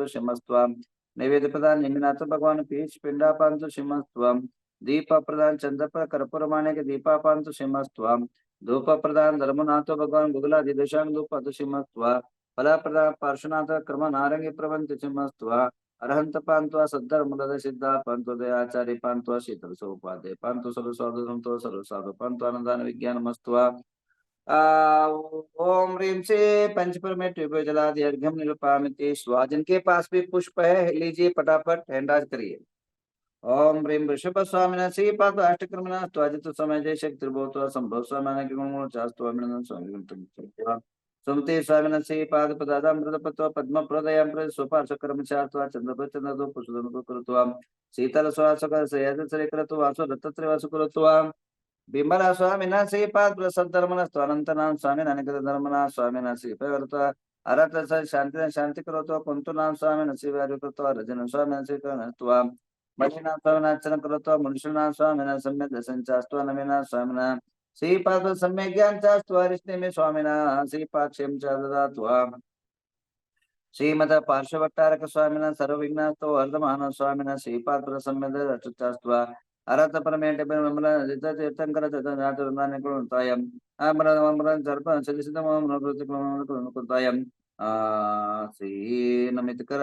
शिमस्त्वं नैवेद्य प्रदान निमिनाथ भगवान पीच पिंडापांतु शिमस्त्वं दीप प्रदान चंद्र कर्पूरमाने के दीपापांतु शिमस्त्वं धूप प्रदान धर्मनाथ भगवान गुगला दिदशांग धूप शिमस्त्वा फला प्रदान पार्श्वनाथ क्रम नारंगी प्रबंध शिमस्त्वा अरहंत पांत्वा सद्धर्मद सिद्धा पांतो दयाचार्य पांत्वा शीतल सोपादे पांतो सर्व साधु संतो सर्व साधु पांतो आनंदान विज्ञान मस्त्वा ओम ह्रीं से पंचपर ट्यूब जलादि अर्घ्यम निरूपामिति स्वाहा। जिनके पास भी पुष्प है लीजिए फटाफट हैंडाज करिए। ओम ह्रीं वृषभ स्वामिन श्रीपाद अष्टक्रमण त्वाजित समय जय शक्ति भूत संभव स्वामिन के गुण चास्तु स्वामी सुमति स्वामिन श्रीपाद पदामृत पत्व पद्म प्रदयं प्रद स्वपार्श्व कर्म चात्वा चंद्र चंद्र पुष्पदन कृत्वा शीतल श्वास कर सयद सरे कृत्वा वासु रत्त्र वासु कृत्वा बिंबला स्वामिना श्रीपाद प्रसद धर्मना स्वानंतनाम स्वामी अनेक धर्मना स्वामिना श्रीपवर्त अरत शांति शांति करोतो कुंतु नाम स्वामिना श्रीवार्य कृत्वा रजन स्वामिना श्रीकर्णत्वा मणिना स्वामिनाचन कृत्वा मनुष्यना स्वामिना सम्यक दशंचास्त्वा नमिना स्वामिना श्रीपाद सम्यक ज्ञान चास्त्वा रिष्णे में स्वामिना श्रीपाद क्षेम च ददात्वा श्रीमद पार्श्वभट्टारक स्वामिना सर्वविघ्नास्तो अर्धमान स्वामिना श्रीपाद प्रसम्यद रचुचास्त्वा अरत परमेट तीर्थंकर कृतायम अमरन सर्प कृतायम श्री नमित कर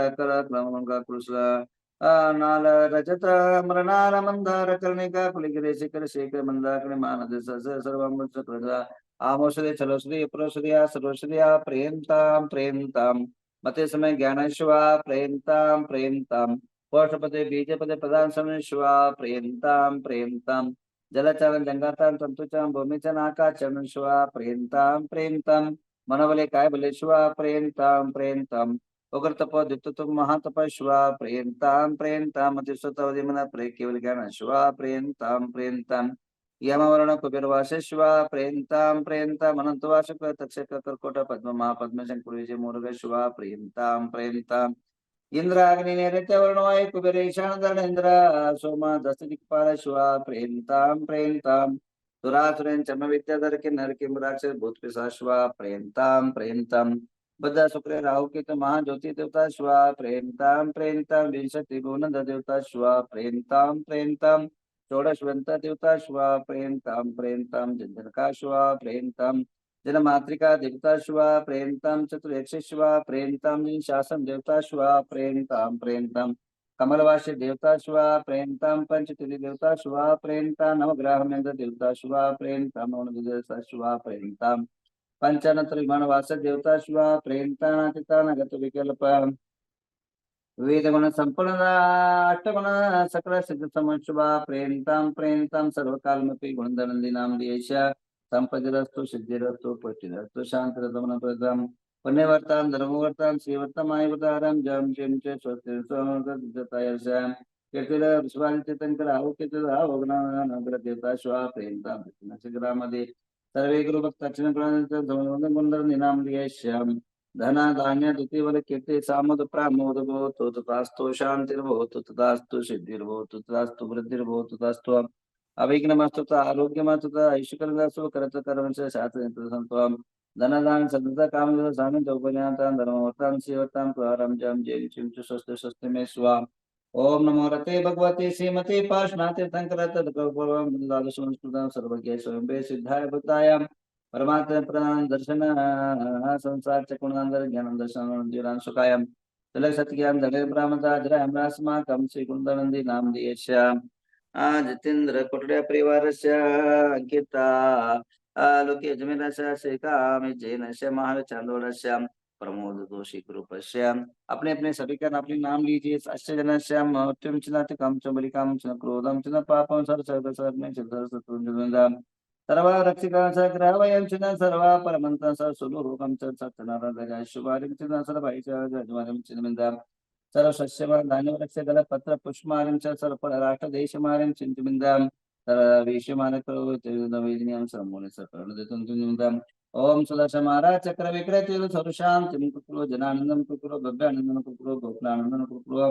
कृष्ण नाल रजत मृणाल मंदार कर्णिका कुलिगिरे शिखर शेखर मंदार मानद सर्व आमोषधे चलोषधि प्रोषधिया सर्वषधिया प्रेमताम प्रेमताम मते समय ज्ञानेश्वा प्रेमताम प्रेमताम पौषपदे बीजपदे प्रधान समय शिवा प्रेमताम प्रेमताम जलचरण जंगाताम तंतुचाम भूमिचन आकाशरण शिवा प्रेमताम प्रेमताम मनवले काय बले शिवा प्रेमताम प्रेमताम उग्र तपो द्युतुम महातप शिवा प्रेमताम प्रेमताम अतिस्वतवदि मन प्रे केवल ज्ञान शिवा प्रेमताम प्रेमताम यमवर्ण कुबेरवास शिवा प्रेमताम प्रेमताम अनंतवास तक्षक कर्कोट पद्म महापद्म शंकुर विजय मुरुग शिवा प्रेमताम प्रेमताम इंद्र अग्नि नैऋत्य वर्णवाय कुबेर ईशान धर्मेन्द्र सोमा दस दिक्पाल शिवा प्रेमताम प्रेमताम सुरासुरेन चम विद्याधर के नर के राक्षस भूत पिशाच शिवा प्रेमताम प्रेमताम बद्ध शुक्र राहु के महाज्योति देवता शिवा प्रेमताम प्रेमताम विंशति गुण देवता शिवा प्रेमताम प्रेमताम षोडशवंत देवता शिवा प्रेमताम प्रेमताम जनका शिवा प्रेमताम जन मातृका देवता शिवा प्रेमताम चतुर्यक्ष शिवा प्रेमताम जिन शासन देवता शिवा प्रेमताम प्रेमताम कमलवासी देवता शिवा प्रेमताम पंचतिथि देवता शिवा प्रेमताम नवग्रह देवता शिवा प्रेमताम नवदेवता शिवा प्रेमताम पंचानत्र विमानवास देवता शिवा प्रेमताम नगत विकल्प वेद गुण संपूर्ण अष्टगुण सकल सिद्ध समुच्चवा प्रेमताम प्रेमताम सर्वकालमपि गुणधनंदी नाम देश संपदिरस्तु सिद्धिरस्तु पुष्टिरस्तु शांतिरतमन प्रदम पुण्यवर्तान धर्मवर्तान श्रीवर्तमाय उदारम जम जम च स्वस्ति स्वमर्गदतायर्षाम कीर्तिर विश्वादित्यंकर आहो कीर्तिर आहो ज्ञानगर देवता शिवा प्रेमताम नक्षत्रामध्ये सर्वे गुरु भक्ताचरण गुणधर गुणधर निनाम देश्याम धना धान्य द्वितीय कीर्ति सामद प्रामोद भवतु तथास्तु शांतिर्भवतु तथास्तु सिद्धिर्भवतु तथास्तु वृद्धिर्भवतु तथास्तु अभिघ्नमस्तु आरोग्यमस्तु ऐश्वर्यस्तु करत कर्मच शास्त्र संत्वम धन दान सद्धा काम स्वामी चौपन्यातां धर्मवर्तां शिवतां प्रारं जम जय चिं च स्वस्ति स्वस्ति में स्वा ओम नमो रते भगवते श्रीमते पार्श्वनाथ तंकर तत्कल्पम द्वादश संस्कृतं सर्वज्ञ स्वयं सिद्धाय भक्ताय परमात्मा प्रधान दर्शन संसार चकुणांतर ज्ञान दर्शन जीवन सुखायम तिलक सत्य ज्ञान धड़े ब्राह्मणता जरा हमरास्मा कम से कुंदनंदी नाम दियेश्याम जितेंद्र कोटड़िया परिवार से अंकिता लोके जमीन शेखा जैन से महाल चांदोल श्याम प्रमोद दोषी कृपश्याम अपने अपने सभी का अपने नाम लीजिए अश्य जन श्याम मृत्युम चिन्ह कम च बलिकाम च क्रोधम च पापम सर सर्व सर्व चित्र सत्वम सर्व रक्षिका च ग्रहवयं च सर्व परमंत स सुलोकम च सत्यनारायण शुभारिम च सर्व ऐश्वर्य जजमानम च निंदा सर्व सस्यवान धान्य रक्ष गल पत्र पुष्पमालिं च सर्व राष्ट्र देशमालिं चिंतमिंदाम सर्व विषयमान करो तेजोदवेदिनियं सर्वमूले सकरण देतुं ओम सुदर्शन महाराज चक्र विक्रय तेजो सर्वशांति कुकुरो जनानंदम कुकुरो भव्यानंदम कुकुरो गोपनानंदम कुकुरो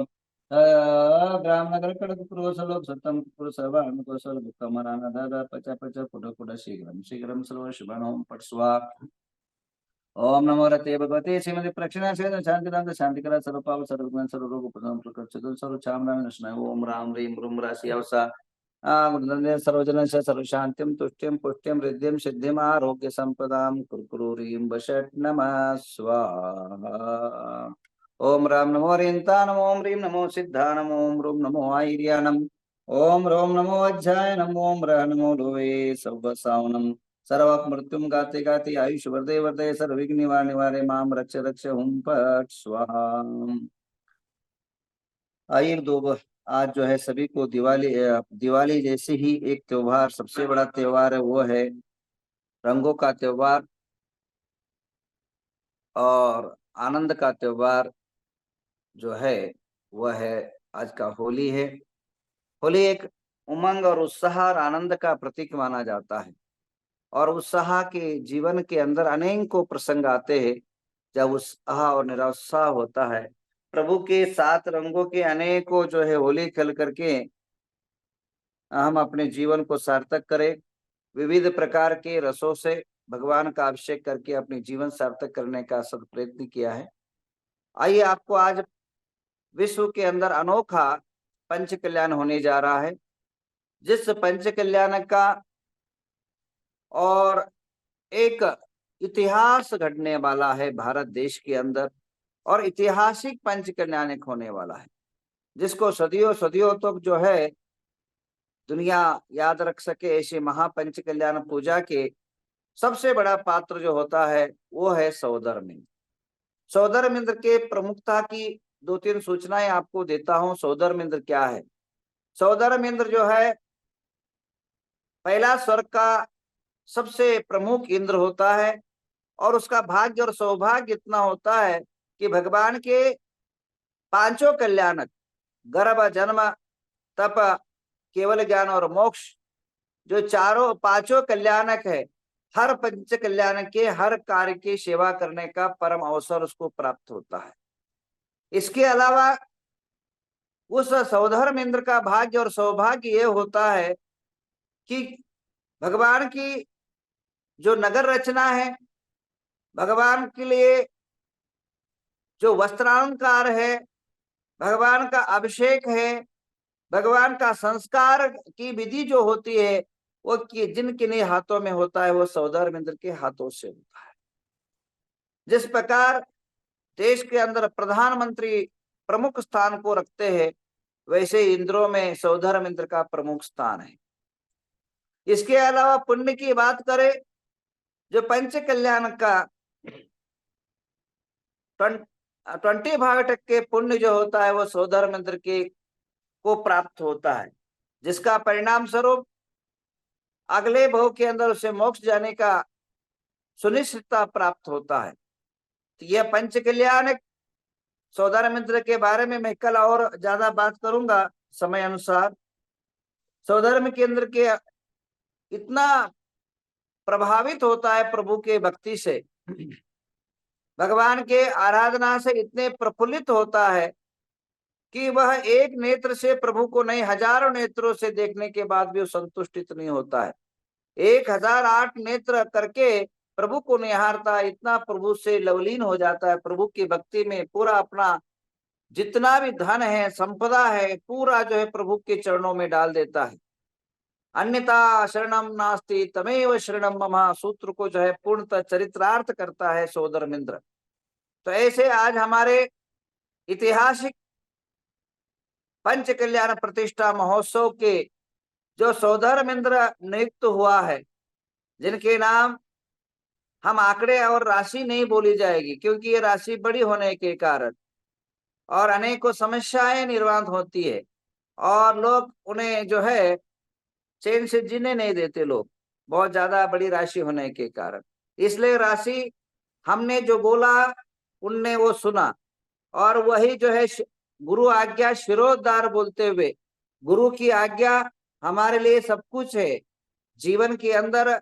ग्राम नगर कड़ कुकुरो सलोक सत्तम कुकुरो सर्व अनुको सर्व दुःखम मराना दादा पचा पचा पुट पुट शीघ्रम शीघ्रम सर्व शुभम पट स्वाहा ओम नमो रते भगवते श्रीमती प्रक्षिणा से शांतिदांत शांतिकरा सर्वपाप सर्वज्ञान सर्वरोग प्रथम प्रकट सर्वचाम नमः ओम राम ह्रीं ब्रूम राशि अवसा गुणनंदे सर्वजन सर्वशांतिम तुष्टिम पुष्टिम रिद्धिम सिद्धिम आरोग्य संपदाम कुरकुरीं वषट नमः स्वाहा ओम राम नमो हरिन्तानम ओम ह्रीं नमो सिद्धानम ओम रूम नमो आयर्यानम ओम रोम नमो अज्जाय नमो ओम रह नमो लोवे सौवसावनम सर्व मृत्युम गाते गाते आयुष वर्धे वर्धे सर्वविघ्न निवार निवारे माम रक्ष रक्ष हुम फट स्वाहा। आइए आज जो है सभी को दिवाली जैसे ही एक त्योहार, सबसे बड़ा त्योहार है वो है रंगों का त्योहार और आनंद का त्योहार जो है वह है आज का होली है। होली एक उमंग और उत्साह और आनंद का प्रतीक माना जाता है और उत्साह के जीवन के अंदर अनेकों प्रसंग आते हैं जब उत्साह और निरुत्साह होता है। प्रभु के 7 रंगों के अनेकों जो है होली खेल करके हम अपने जीवन को सार्थक करें। विविध प्रकार के रसों से भगवान का अभिषेक करके अपने जीवन सार्थक करने का सद प्रयत्न किया है। आइए आपको आज विश्व के अंदर अनोखा पंच कल्याण होने जा रहा है, जिस पंच कल्याण का और एक इतिहास घटने वाला है भारत देश के अंदर और ऐतिहासिक पंच कल्याणक होने वाला है, जिसको सदियों सदियों तक जो है दुनिया याद रख सके। ऐसे महापंच कल्याण पूजा के सबसे बड़ा पात्र जो होता है वो है सौधर्म। सौधर्म के प्रमुखता की 2-3 सूचनाएं आपको देता हूं। सौधर्म क्या है? सौधर्म जो है पहला स्वर्ग का सबसे प्रमुख इंद्र होता है और उसका भाग्य और सौभाग्य इतना होता है कि भगवान के 5 कल्याणक गर्भ जन्म तप केवल ज्ञान और मोक्ष जो 5 कल्याणक है, हर पंच कल्याण के हर कार्य की सेवा करने का परम अवसर उसको प्राप्त होता है। इसके अलावा उस सौधर्म इंद्र का भाग्य और सौभाग्य ये होता है कि भगवान की जो नगर रचना है, भगवान के लिए जो वस्त्रालंकार है, भगवान का अभिषेक है, भगवान का संस्कार की विधि जो होती है वो जिन किन्हीं हाथों में होता है वो सौधर्म इंद्र के हाथों से होता है। जिस प्रकार देश के अंदर प्रधानमंत्री प्रमुख स्थान को रखते हैं, वैसे इंद्रों में सौधर्म इंद्र का प्रमुख स्थान है। इसके अलावा पुण्य की बात करें, जो पंच कल्याण का 25% के पुण्य जो होता है वो सौधर्म इंद्र के को प्राप्त होता है, जिसका परिणाम स्वरूप अगले भव के अंदर उसे मोक्ष जाने का सुनिश्चितता प्राप्त होता है। तो यह पंच कल्याण सौधर्म इंद्र के बारे में मैं कल और ज्यादा बात करूंगा समय अनुसार। सौधर्म केंद्र के इतना प्रभावित होता है प्रभु के भक्ति से, भगवान के आराधना से इतने प्रफुल्लित होता है कि वह एक नेत्र से प्रभु को नहीं, हजारों नेत्रों से देखने के बाद भी वो संतुष्टित नहीं होता है। 1008 नेत्र करके प्रभु को निहारता, इतना प्रभु से लवलीन हो जाता है। प्रभु की भक्ति में पूरा अपना जितना भी धन है, संपदा है, पूरा जो है प्रभु के चरणों में डाल देता है। अन्यथा शरणम नास्ति तमेव शरणम मम सूत्र को जो है पूर्णतः चरित्रार्थ करता है सौधर्म इंद्र। तो ऐसे आज हमारे ऐतिहासिक पंच कल्याण प्रतिष्ठा महोत्सव के जो सौधर्म इंद्र नियुक्त हुआ है, जिनके नाम हम आंकड़े और राशि नहीं बोली जाएगी क्योंकि ये राशि बड़ी होने के कारण और अनेकों समस्याएं निर्माण होती है और लोग उन्हें जो है चैन से जीने नहीं देते लोग, बहुत ज्यादा बड़ी राशि होने के कारण। इसलिए राशि हमने जो बोला उनने वो सुना और वही जो है गुरु आज्ञा शिरोद्धार बोलते हुए, गुरु की आज्ञा हमारे लिए सब कुछ है। जीवन के अंदर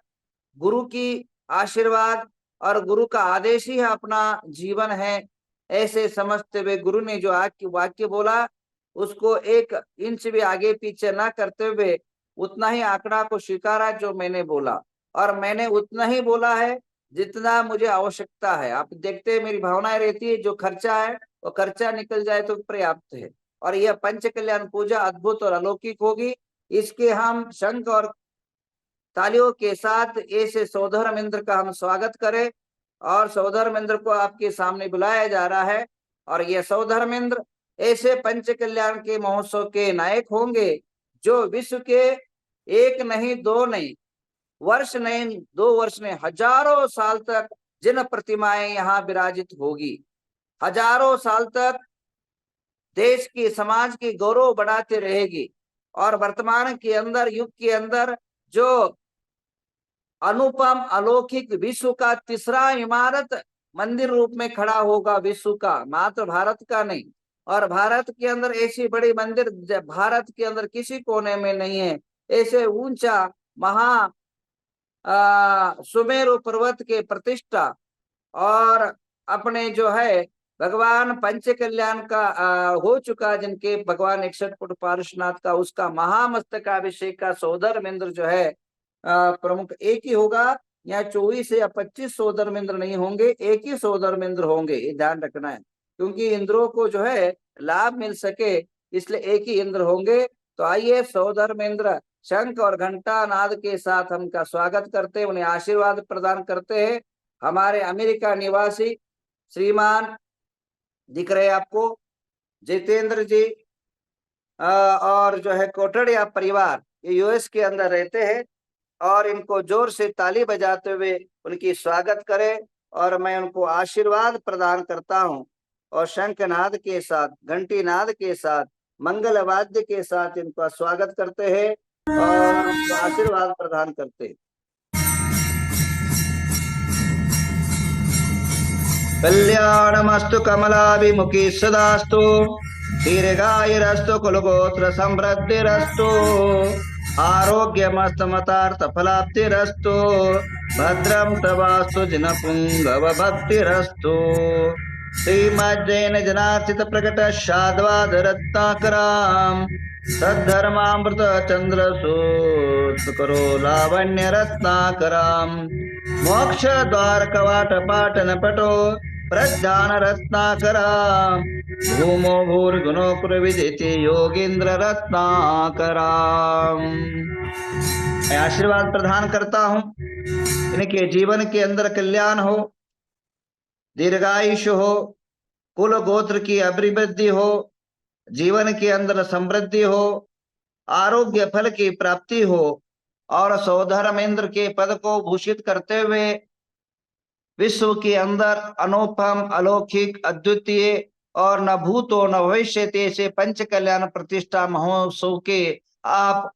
गुरु की आशीर्वाद और गुरु का आदेश ही अपना जीवन है, ऐसे समझते हुए गुरु ने जो वाक्य बोला उसको 1 इंच भी आगे पीछे ना करते हुए उतना ही आंकड़ा को स्वीकारा जो मैंने बोला, और मैंने उतना ही बोला है जितना मुझे आवश्यकता है। आप देखते हैं मेरी भावनाएं रहती है, जो खर्चा है वो खर्चा निकल जाए तो पर्याप्त है। और यह पंच कल्याण पूजा अद्भुत और अलौकिक होगी। इसके हम शंख और तालियों के साथ ऐसे सौधर्म इंद्र का हम स्वागत करें। और सौधर्म इंद्र को आपके सामने बुलाया जा रहा है। और ये सौधर्म इंद्र ऐसे पंच कल्याण के महोत्सव के नायक होंगे जो विश्व के एक नहीं, दो नहीं, वर्ष नहीं, 2 वर्ष नहीं, हजारों साल तक जिन प्रतिमाएं यहाँ विराजित होगी, हजारों साल तक देश की, समाज की गौरव बढ़ाते रहेगी। और वर्तमान के अंदर, युग के अंदर जो अनुपम अलौकिक विश्व का तीसरा इमारत मंदिर रूप में खड़ा होगा, विश्व का, मात्र भारत का नहीं। और भारत के अंदर ऐसी बड़ी मंदिर भारत के अंदर किसी कोने में नहीं है। ऐसे ऊंचा महा सुमेरु पर्वत के प्रतिष्ठा और अपने जो है भगवान पंच कल्याण का हो चुका, जिनके भगवान 61 फुट पार्श्वनाथ का, उसका महामस्तकाभिषेक का सौधर्म इंद्र जो है प्रमुख एक ही होगा। यहाँ 24 या 25 सौधर्म इंद्र नहीं होंगे, एक ही सौधर्म इंद्र होंगे, ये ध्यान रखना है। क्योंकि इंद्रों को जो है लाभ मिल सके, इसलिए एक ही इंद्र होंगे। तो आइए सौधर्म इंद्र शंख और घंटा नाद के साथ उनका स्वागत करते हैं, उन्हें आशीर्वाद प्रदान करते हैं। हमारे अमेरिका निवासी श्रीमान दिख रहे आपको, जितेंद्र जी और जो है कोटड़िया परिवार, ये यूएस के अंदर रहते हैं। और इनको जोर से ताली बजाते हुए उनकी स्वागत करें। और मैं उनको आशीर्वाद प्रदान करता हूं। और शंखनाद के साथ, घंटी नाद के साथ, मंगल वाद्य के साथ इनका स्वागत करते हैं और उनको आशीर्वाद प्रदान करते हैं। कल्याणमस्तु कमलाभिमुखी सदास्तु, दीर्घायुरस्तु कुलगोत्र समृद्धिरस्तु, आरोग्यमस्तमतार्थ फलाप्तिरस्तु, भद्रं तवास्तु जिनपुंगव भक्तिरस्तु। श्रीमज्जैन जनार्चित प्रकट शाद्वाद रत्नाकराम, सद्धर्मामृत चंद्र करो लावण्य रत्नाकराम, मोक्ष द्वार कवाट पाटन पटो प्रज्ञान रत्नाकराम, भूमो भूर्गुणो प्रविदिति योगींद्र रत्नाकराम। मैं आशीर्वाद प्रदान करता हूं, इनके जीवन के अंदर कल्याण हो, दीर्घायुष हो, कुल गोत्र की अभिवृद्धि हो, जीवन के अंदर समृद्धि हो, आरोग्य फल की प्राप्ति हो, और सौधर्म इंद्र के पद को भूषित करते हुए विश्व के अंदर अनुपम अलौकिक अद्वितीय और न भूतो न भविष्य से पंच कल्याण प्रतिष्ठा महोत्सव के आप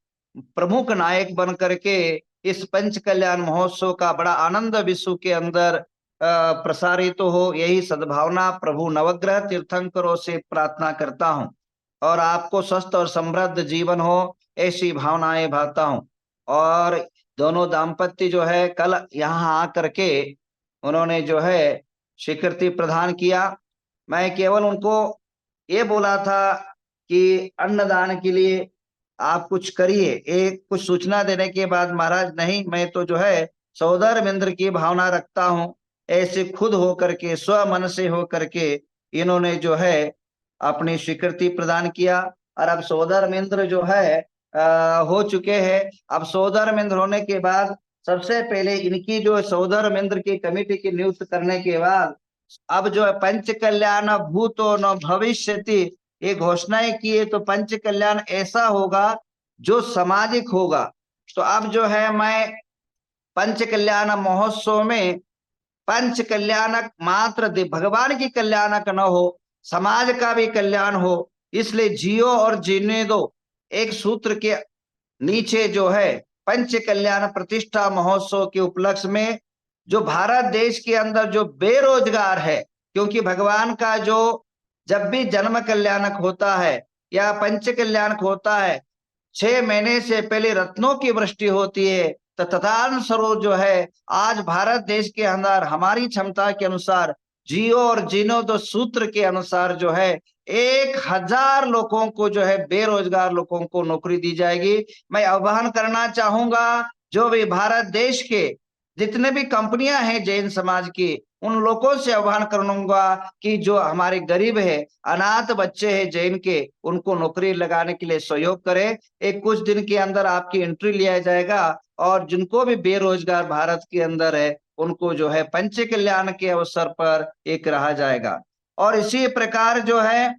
प्रमुख नायक बन करके इस पंच कल्याण महोत्सव का बड़ा आनंद विश्व के अंदर प्रसारित हो, यही सद्भावना प्रभु नवग्रह तीर्थंकरों से प्रार्थना करता हूं। और आपको स्वस्थ और समृद्ध जीवन हो, ऐसी भावनाएं भाता हूं। और दोनों दाम्पत्य जो है कल यहाँ आकर के उन्होंने जो है स्वीकृति प्रदान किया। मैं केवल उनको ये बोला था कि अन्नदान के लिए आप कुछ करिए, एक कुछ सूचना देने के बाद महाराज नहीं, मैं तो जो है सौधर्म इंद्र की भावना रखता हूं, ऐसे खुद हो करके, स्व मन से हो करके इन्होंने जो है अपनी स्वीकृति प्रदान किया। और अब सौधर्म इंद्र जो है हो चुके हैं। अब सौधर्म इंद्र होने के बाद सबसे पहले इनकी जो सौधर्म इंद्र की कमेटी की नियुक्त करने के बाद अब जो है पंच कल्याण भूतो न भविष्यति, ये घोषणाएं किए तो पंच कल्याण ऐसा होगा जो सामाजिक होगा। तो अब जो है मैं पंच कल्याण महोत्सव में पंच कल्याणक मात्र भगवान की कल्याणक न हो, समाज का भी कल्याण हो, इसलिए जियो और जीने दो एक सूत्र के नीचे जो है पंच कल्याण प्रतिष्ठा महोत्सव के उपलक्ष्य में जो भारत देश के अंदर जो बेरोजगार है, क्योंकि भगवान का जो जब भी जन्म कल्याणक होता है या पंच कल्याणक होता है, 6 महीने से पहले रत्नों की वृष्टि होती है। तो तथानुसार जो है आज भारत देश के अंदर हमारी क्षमता के अनुसार जियो और जीनो दो सूत्र के अनुसार जो है 1000 लोगों को जो है बेरोजगार लोगों को नौकरी दी जाएगी। मैं आह्वान करना चाहूंगा जो भी भारत देश के जितने भी कंपनियां हैं जैन समाज की, उन लोगों से आह्वान करूंगा कि जो हमारे गरीब है, अनाथ बच्चे हैं जैन के, उनको नौकरी लगाने के लिए सहयोग करें। एक कुछ दिन के अंदर आपकी एंट्री लिया जाएगा, और जिनको भी बेरोजगार भारत के अंदर है, उनको जो है पंच कल्याण के अवसर पर एक रहा जाएगा। और इसी प्रकार जो है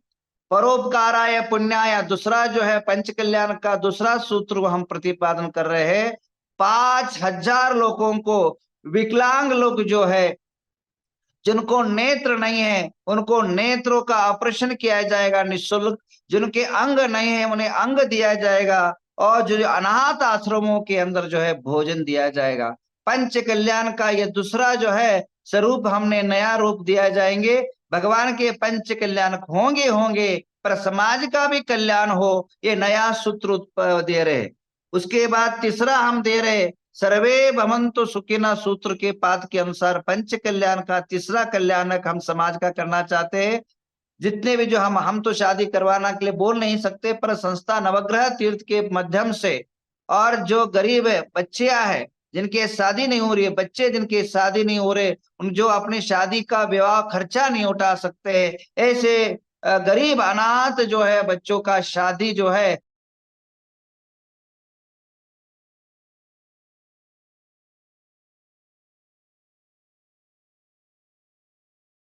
परोपकाराय पुण्याय, दूसरा जो है पंच कल्याण का दूसरा सूत्र हम प्रतिपादन कर रहे हैं। 5,000 लोगों को, विकलांग लोग जो है, जिनको नेत्र नहीं है, उनको नेत्रों का ऑपरेशन किया जाएगा निःशुल्क। जिनके अंग नहीं है, उन्हें अंग दिया जाएगा। और जो अनाथ आश्रमों के अंदर जो है भोजन दिया जाएगा। पंच कल्याण का ये दूसरा जो है स्वरूप हमने नया रूप दिया जाएंगे। भगवान के पंच कल्याण होंगे होंगे, पर समाज का भी कल्याण हो, ये नया सूत्र दे रहे। उसके बाद तीसरा हम दे रहे, सर्वे भवन्तु सुखिनः सूत्र के पाठ के अनुसार पंच कल्याण का तीसरा कल्याणक हम समाज का करना चाहते हैं। जितने भी जो हम तो शादी करवाना के लिए बोल नहीं सकते, पर संस्था नवग्रह तीर्थ के माध्यम से, और जो गरीब है बच्चियां है जिनके शादी नहीं हो रही है, बच्चे जिनके शादी नहीं हो रहे, उन जो अपनी शादी का विवाह खर्चा नहीं उठा सकते हैं, ऐसे गरीब अनाथ जो है बच्चों का शादी जो है